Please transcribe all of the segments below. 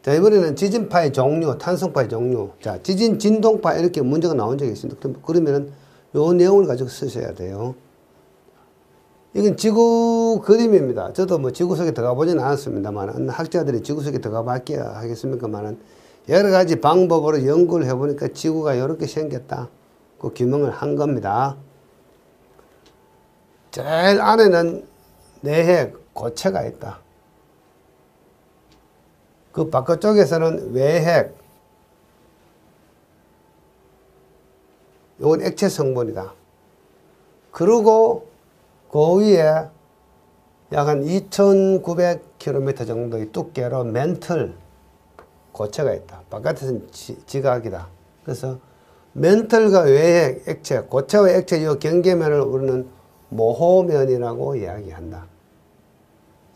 자, 이번에는 지진파의 종류, 탄성파의 종류. 자, 지진, 진동파 이렇게 문제가 나온 적이 있습니다. 그러면은 요 내용을 가지고 쓰셔야 돼요. 이건 지구 그림입니다. 저도 뭐 지구 속에 들어가 보지는 않았습니다만, 학자들이 지구 속에 들어가 봤기야 하겠습니까만은, 여러 가지 방법으로 연구를 해보니까 지구가 이렇게 생겼다. 그 규명을 한 겁니다. 제일 안에는 내핵, 고체가 있다. 그 바깥쪽에서는 외핵, 이건 액체 성분이다. 그리고 그 위에 약 한 2900km 정도의 두께로 멘틀, 고체가 있다. 바깥에서는 지각이다. 그래서 멘틀과 외핵, 액체, 고체와 액체 이 경계면을 우리는 모호면이라고 이야기한다.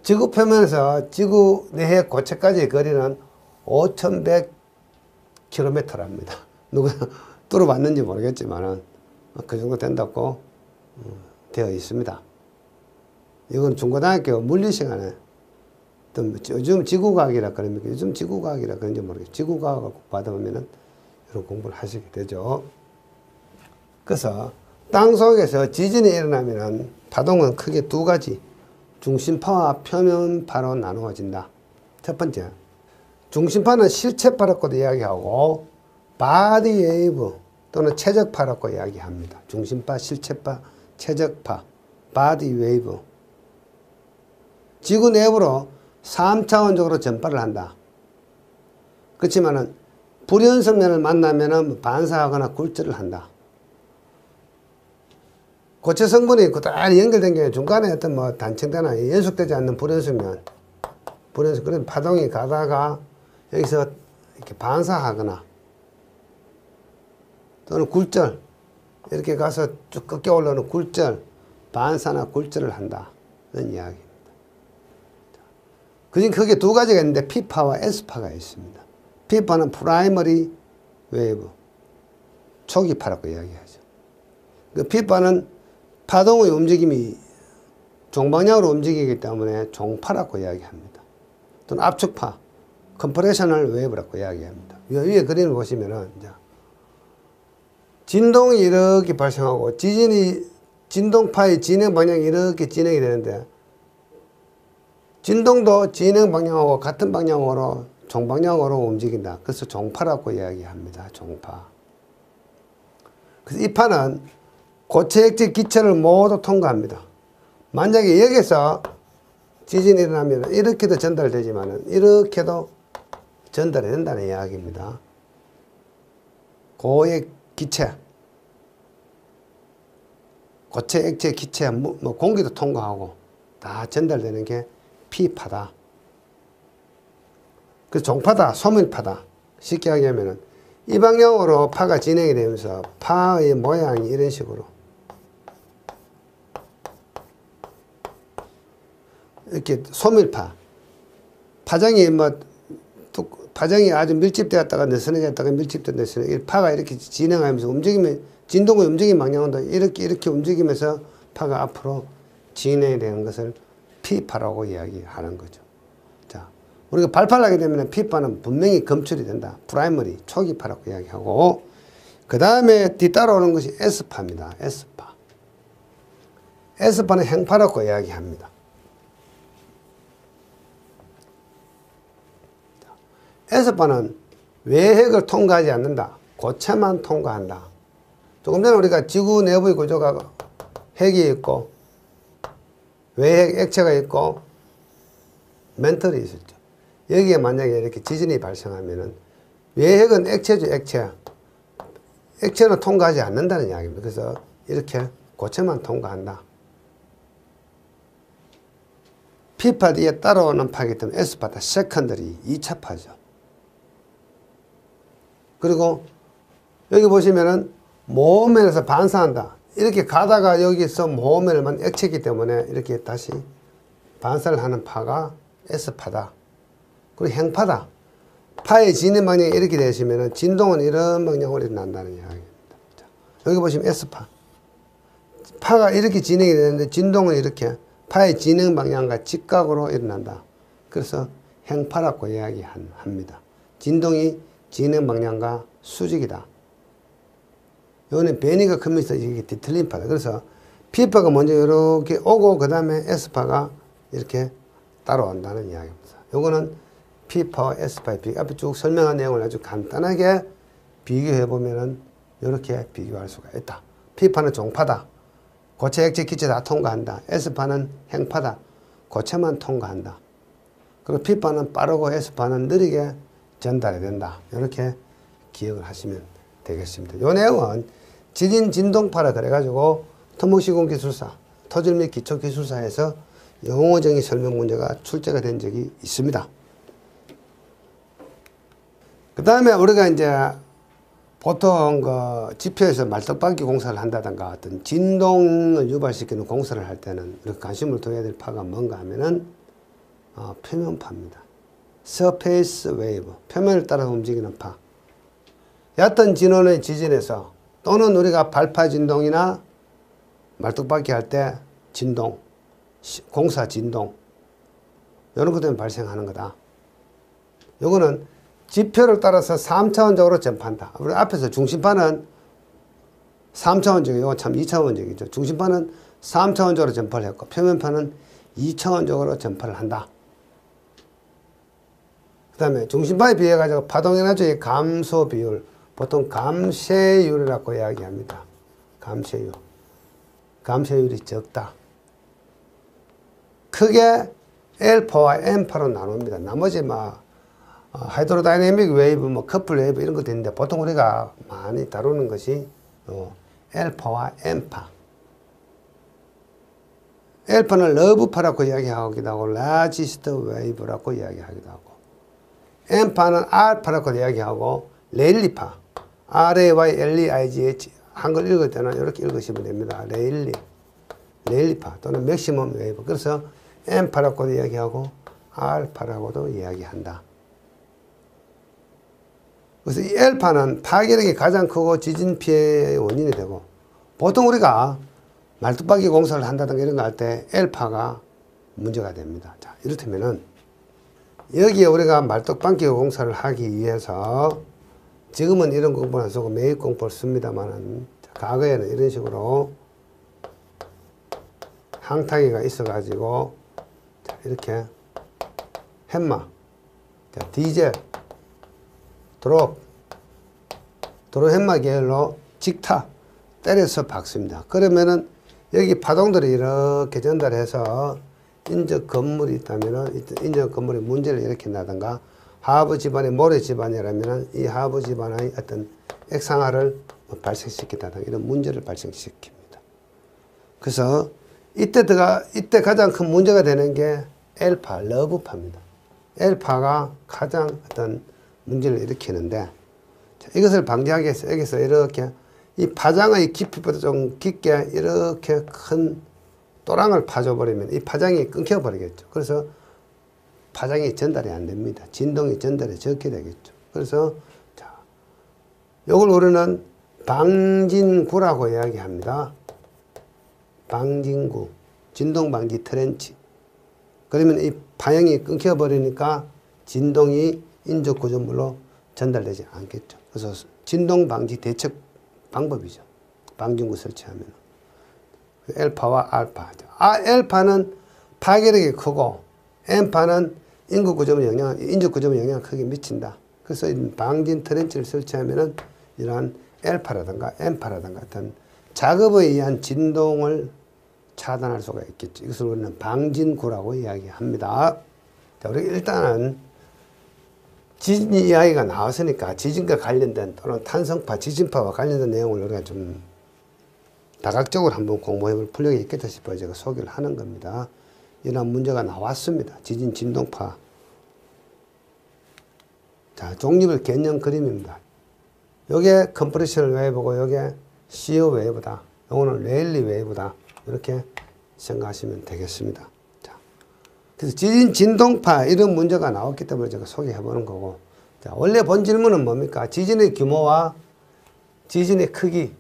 지구 표면에서 지구 내핵 고체까지의 거리는 5100km랍니다. 누가 뚫어봤는지 모르겠지만 그 정도 된다고 되어 있습니다. 이건 중고등학교 물리 시간에 요즘 지구과학이라 그럽니까? 요즘 지구과학이라 그런지 모르겠어요. 지구과학을 받아보면은 이런 공부를 하시게 되죠. 그래서 땅 속에서 지진이 일어나면은 파동은 크게 두 가지, 중심파와 표면파로 나누어진다. 첫 번째, 중심파는 실체파라고도 이야기하고 바디 웨이브 또는 최적파라고 이야기합니다. 중심파, 실체파, 최적파, 바디 웨이브. 지구 내부로 3차원적으로 전파를 한다. 그렇지만은 불연성면을 만나면은 반사하거나 굴절을 한다. 고체 성분이 그대로 연결된 게 중간에 어떤 뭐 단층대나 연속되지 않는 불연성면, 그런 파동이 가다가 여기서 이렇게 반사하거나 또는 굴절, 이렇게 가서 쭉 꺾여 올라오는 굴절, 반사나 굴절을 한다. 이런 이야기입니다. 그중 크게 두 가지가 있는데 P파와 S파가 있습니다. P파는 프라이머리 웨이브, 초기파라고 이야기하죠. 그 P파는 파동의 움직임이 종방향으로 움직이기 때문에 종파라고 이야기합니다. 또는 압축파, 컴프레셔널 웨이브라고 이야기합니다. 위에 그림을 보시면은 이제 진동이 이렇게 발생하고 진동파의 진행 방향이 이렇게 진행이 되는데 진동도 진행 방향하고 같은 방향으로 종방향으로 움직인다. 그래서 종파라고 이야기합니다. 종파. 그래서 이 파는 고체, 액체, 기체를 모두 통과합니다. 만약에 여기서 지진이 일어나면 이렇게도 전달되지만 이렇게도 전달이 된다는 이야기입니다. 고액 기체, 고체, 액체, 기체, 뭐 공기도 통과하고 다 전달되는 게 P파다. 그 종파다, 소멸파다. 쉽게 하자면은 이 방향으로 파가 진행이 되면서 파의 모양이 이런 식으로 이렇게 소멸파, 파장이 파장이 아주 밀집되었다가 느슨해졌다가 밀집된 파가 이렇게 진행하면서 움직이면 진동의 움직임 방향도 이렇게 움직이면서 파가 앞으로 진행이 되는 것을 P파라고 이야기하는 거죠. 자, 우리가 발파를 하게 되면 P파는 분명히 검출이 된다. 프라이머리, 초기파라고 이야기하고, 그 다음에 뒤따라오는 것이 S파입니다. S파. S파는 행파라고 이야기합니다. S파는 외핵을 통과하지 않는다. 고체만 통과한다. 조금 전에 우리가 지구 내부의 구조가 핵이 있고 외핵 액체가 있고 멘틀이 있었죠. 여기에 만약에 이렇게 지진이 발생하면은 외핵은 액체죠, 액체. 액체는 통과하지 않는다는 이야기입니다. 그래서 이렇게 고체만 통과한다. P파 뒤에 따라오는 파이기 때문에 S파다. 세컨더리, 2차파죠. 그리고 여기 보시면은 모호면에서 반사한다. 이렇게 가다가 여기서 모호면을 액체이기 때문에 이렇게 다시 반사를 하는 파가 S파다. 그리고 행파다. 파의 진행 방향이 이렇게 되시면은 진동은 이런 방향으로 일어난다는 이야기입니다. 자, 여기 보시면 S파. 파가 이렇게 진행이 되는데 진동은 이렇게 파의 진행 방향과 직각으로 일어난다. 그래서 행파라고 이야기합니다. 진동이 진행 방향과 수직이다. 이거는 변이가 크면서 이게 뒤틀린 파다. 그래서 P파가 먼저 이렇게 오고 그 다음에 S파가 이렇게 따라온다는 이야기입니다. 요거는 P파와 S파의 비교, 앞에 쭉 설명한 내용을 아주 간단하게 비교해 보면은 이렇게 비교할 수가 있다. P파는 종파다. 고체, 액체, 기체 다 통과한다. S파는 행파다. 고체만 통과한다. 그리고 P파는 빠르고 S파는 느리게 전달이 된다. 이렇게 기억을 하시면 되겠습니다. 이 내용은 지진 진동파라 그래가지고 토목시공기술사, 토질 및 기초기술사에서 용어정의 설명 문제가 출제가 된 적이 있습니다. 그 다음에 우리가 이제 보통 그 지표에서 말뚝박기 공사를 한다든가 어떤 진동을 유발시키는 공사를 할 때는 이렇게 관심을 둬야 될 파가 뭔가 하면은 표면파입니다. Surface Wave, 표면을 따라 움직이는 파. 얕은 진원의 지진에서 또는 우리가 발파 진동이나 말뚝박기 할 때 진동, 공사 진동 이런 것 때문에 발생하는 거다. 요거는 지표를 따라서 3차원적으로 전파한다. 우리 앞에서 중심파는 3차원적이고 이거 참 2차원적이죠. 중심파는 3차원적으로 전파를 했고 표면파는 2차원적으로 전파를 한다. 그 다음에 중심파에 비해 가지고 파동 에너지의 감소 비율, 보통 감쇄율이라고 이야기합니다. 감쇄율. 감쇄율이 적다. 크게 L파와 M파로 나눕니다. 나머지 하이드로다이내믹 웨이브, 커플 웨이브 이런 것도 있는데 보통 우리가 많이 다루는 것이 L파와 M파. L파는 러브파라고 이야기하기도 하고 라지스트 웨이브라고 이야기하기도 하고 M파는 R파라고 이야기하고 레일리파, RAYLEIGH 한글 읽을 때는 이렇게 읽으시면 됩니다. 레일리파 또는 맥시멈 웨이브. 그래서 M파라고도 이야기하고 R파라고도 이야기한다. 그래서 이 L파는 파괴력이 가장 크고 지진 피해의 원인이 되고 보통 우리가 말뚝박기 공사를 한다든가 이런 거 할 때 L파가 문제가 됩니다. 자, 이렇다면은 여기에 우리가 말뚝박기 공사를 하기 위해서 지금은 이런 공부를 안 쓰고 매입 공부를 씁니다만은 과거에는 이런 식으로 항타기가 있어가지고 이렇게 햄마, 디젤, 드로 햄마 계열로 직타 때려서 박습니다. 그러면은 여기 파동들이 이렇게 전달해서 인접 건물이 있다면은 인접 건물에 문제를 일으킨다든가 하부 지반의 모래 지반이라면은 이 하부 지반의 어떤 액상화를 발생시킨다든가 이런 문제를 발생시킵니다. 그래서 이때 가장 큰 문제가 되는 게 L파, 러브파입니다. L파가 가장 어떤 문제를 일으키는데 자, 이것을 방지하기 위해서 여기서 이렇게 이 파장의 깊이보다 좀 깊게 이렇게 큰 또랑을 파줘버리면 이 파장이 끊겨버리겠죠. 그래서 파장이 전달이 안 됩니다. 진동이 전달이 적게 되겠죠. 그래서 자, 요걸 우리는 방진구라고 이야기합니다. 방진구, 진동방지 트렌치. 그러면 이 파형이 끊겨버리니까 진동이 인접구조물로 전달되지 않겠죠. 그래서 진동방지 대책 방법이죠. 방진구 설치하면. L파와 R파. L파는 파괴력이 크고 M파는 인접구조물에 영향을 크게 미친다. 그래서 방진 트렌치를 설치하면은 이러한 L파라든가 M파라든가 어떤 작업에 의한 진동을 차단할 수가 있겠죠. 이것을 우리는 방진구라고 이야기합니다. 자, 우리 일단은 지진 이야기가 나왔으니까 지진과 관련된 또는 탄성파, 지진파와 관련된 내용을 우리가 좀 다각적으로 한번 공부해볼 필요가 있겠다 싶어서 제가 소개를 하는 겁니다. 이런 문제가 나왔습니다. 지진 진동파. 자, 종류별 개념 그림입니다. 요게 컴프레셔널 웨이브고 요게 시어 웨이브다. 요거는 레일리 웨이브다. 이렇게 생각하시면 되겠습니다. 자, 그래서 지진 진동파 이런 문제가 나왔기 때문에 제가 소개해 보는 거고. 자, 원래 본 질문은 뭡니까? 지진의 규모와 지진의 크기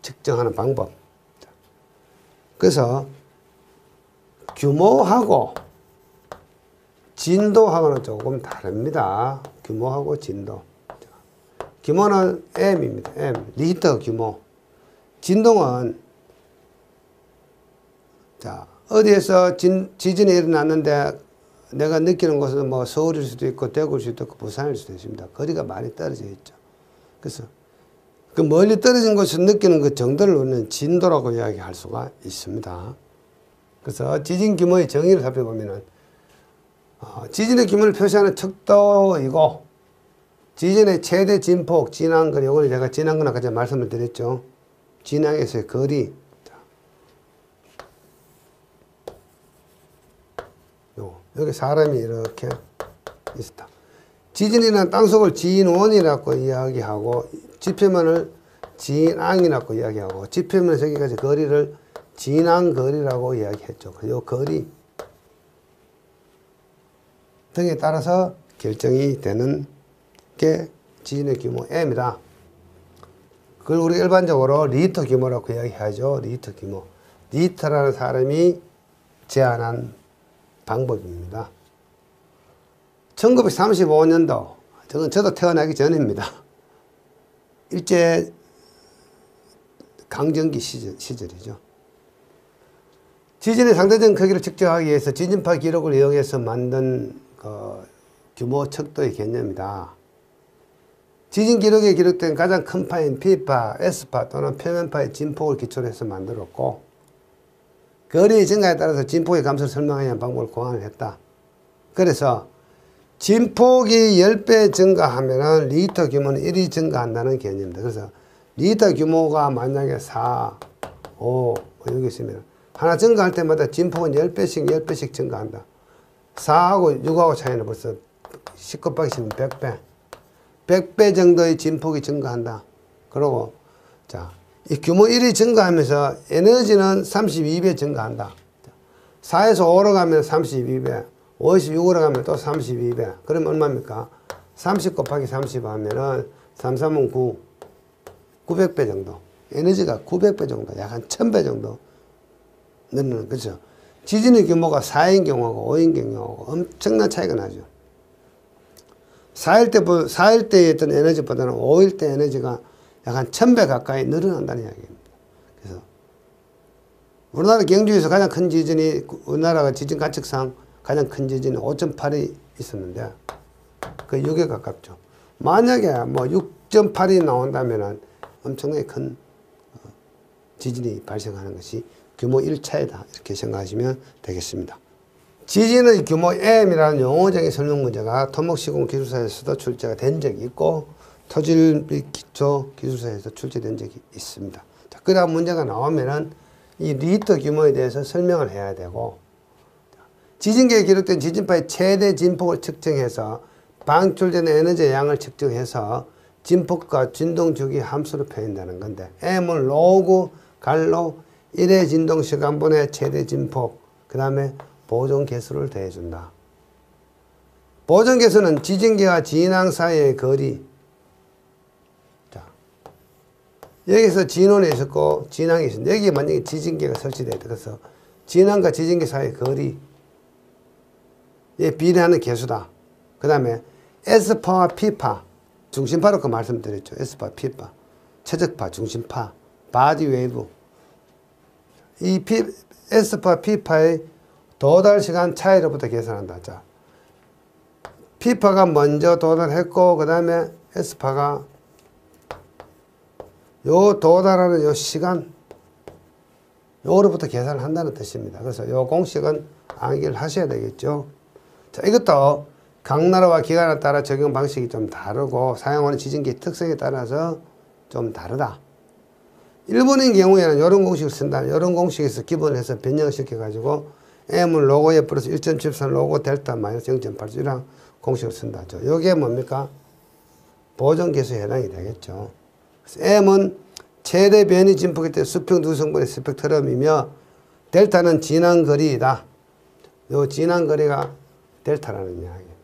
측정하는 방법. 자, 그래서 규모하고 진도하고는 조금 다릅니다. 규모하고 진도. 규모는 M입니다. M. 리히터 규모. 진동은, 자, 어디에서 지진이 일어났는데 내가 느끼는 곳은 뭐 서울일 수도 있고 대구일 수도 있고 부산일 수도 있습니다. 거리가 많이 떨어져 있죠. 그래서 그 멀리 떨어진 곳에서 느끼는 그 정도를 우리는 진도라고 이야기할 수가 있습니다. 그래서 지진 규모의 정의를 살펴보면은 지진의 규모를 표시하는 척도이고 지진의 최대 진폭, 진앙거리, 이거는 제가 진앙거리 아까 말씀을 드렸죠. 진앙에서의 거리. 여기 사람이 이렇게 있었다. 지진이란 땅속을 진원이라고 이야기하고 지표면을 진앙이라고 이야기하고 지표면에서 여기까지 거리를 진앙거리라고 이야기했죠. 이 거리 등에 따라서 결정이 되는 게 지진의 규모 M이다. 그걸 우리 일반적으로 리히터 규모라고 이야기하죠. 리히터 규모. 리히터라는 사람이 제안한 방법입니다. 1935년도, 저도 태어나기 전입니다. 일제 강점기 시절이죠. 지진의 상대적 크기를 측정하기 위해서 지진파 기록을 이용해서 만든 규모 척도의 개념이다. 지진 기록에 기록된 가장 큰 파인 P파, S파 또는 표면파의 진폭을 기초로 해서 만들었고 거리의 증가에 따라서 진폭의 감소를 설명하기 위한 방법을 고안을 했다. 그래서 진폭이 10배 증가하면 리히터 규모는 1이 증가한다는 개념입니다. 그래서 리히터 규모가 만약에 4, 5 여기 있으면 하나 증가할 때마다 진폭은 10배씩 증가한다. 4하고 6하고 차이는 벌써 10 곱하기 10은 100배. 100배 정도의 진폭이 증가한다. 그리고 자, 이 규모 1이 증가하면서 에너지는 32배 증가한다. 4에서 5로 가면 32배, 5에서 6으로 가면 또 32배. 그럼 얼마입니까? 30 곱하기 30 하면은 3, 3은 9, 900배 정도. 에너지가 900배 정도, 약 한 1000배 정도 늘어나는 거죠. 지진의 규모가 4인 경우하고 5인 경우하고 엄청난 차이가 나죠. 4일 때의 어떤 에너지보다는 5일 때 에너지가 약 한 1000배 가까이 늘어난다는 이야기입니다. 그래서 우리나라 경주에서 가장 큰 지진이 우리나라가 지진 관측상 가장 큰 지진이 5.8이 있었는데 그 6에 가깝죠. 만약에 뭐 6.8이 나온다면은 엄청나게 큰 지진이 발생하는 것이 규모 1차이다. 이렇게 생각하시면 되겠습니다. 지진의 규모 M이라는 용어적인 설명 문제가 토목시공 기술사에서도 출제가 된 적이 있고 토질및 기초 기술사에서 출제된 적이 있습니다. 자, 그다음 문제가 나오면은 이 리히터 규모에 대해서 설명을 해야 되고 지진계에 기록된 지진파의 최대 진폭을 측정해서 방출되는 에너지의 양을 측정해서 진폭과 진동주기 함수로 표현한다는 건데 M은 로그 갈로 1의 진동시간분의 최대 진폭 그 다음에 보존 개수를 더해준다. 보존 개수는 지진계와 진앙 사이의 거리. 자, 여기서 진원이 있었고 진앙이 있었는데 여기에 만약에 지진계가 설치되어 있다. 그래서 진앙과 지진계 사이의 거리에 비례하는 개수다. 그 다음에 S파와 P파 중심파로 그 말씀드렸죠. S파, P파 최적파, 중심파, 바디 웨이브 이 S파, P파의 도달 시간 차이로부터 계산한다. 자, P파가 먼저 도달했고 그 다음에 S파가 요 도달하는 요 시간 요로부터 계산을 한다는 뜻입니다. 그래서 요 공식은 암기를 하셔야 되겠죠. 자, 이것도 각 나라와 기간에 따라 적용 방식이 좀 다르고 사용하는 지진기의 특성에 따라서 좀 다르다. 일본인 경우에는 이런 공식을 쓴다. 이런 공식에서 기본을 해서 변형시켜가지고 M은 로고에 플러스 1.73 로고 델타 마이너스 0.8 이런 공식을 쓴다죠. 이게 뭡니까? 보존계수에 해당이 되겠죠. 그래서 M은 최대 변이 진폭일 때 수평 두 성분의 스펙트럼이며 델타는 진앙거리이다. 요 진앙거리가 델타라는 이야기예요.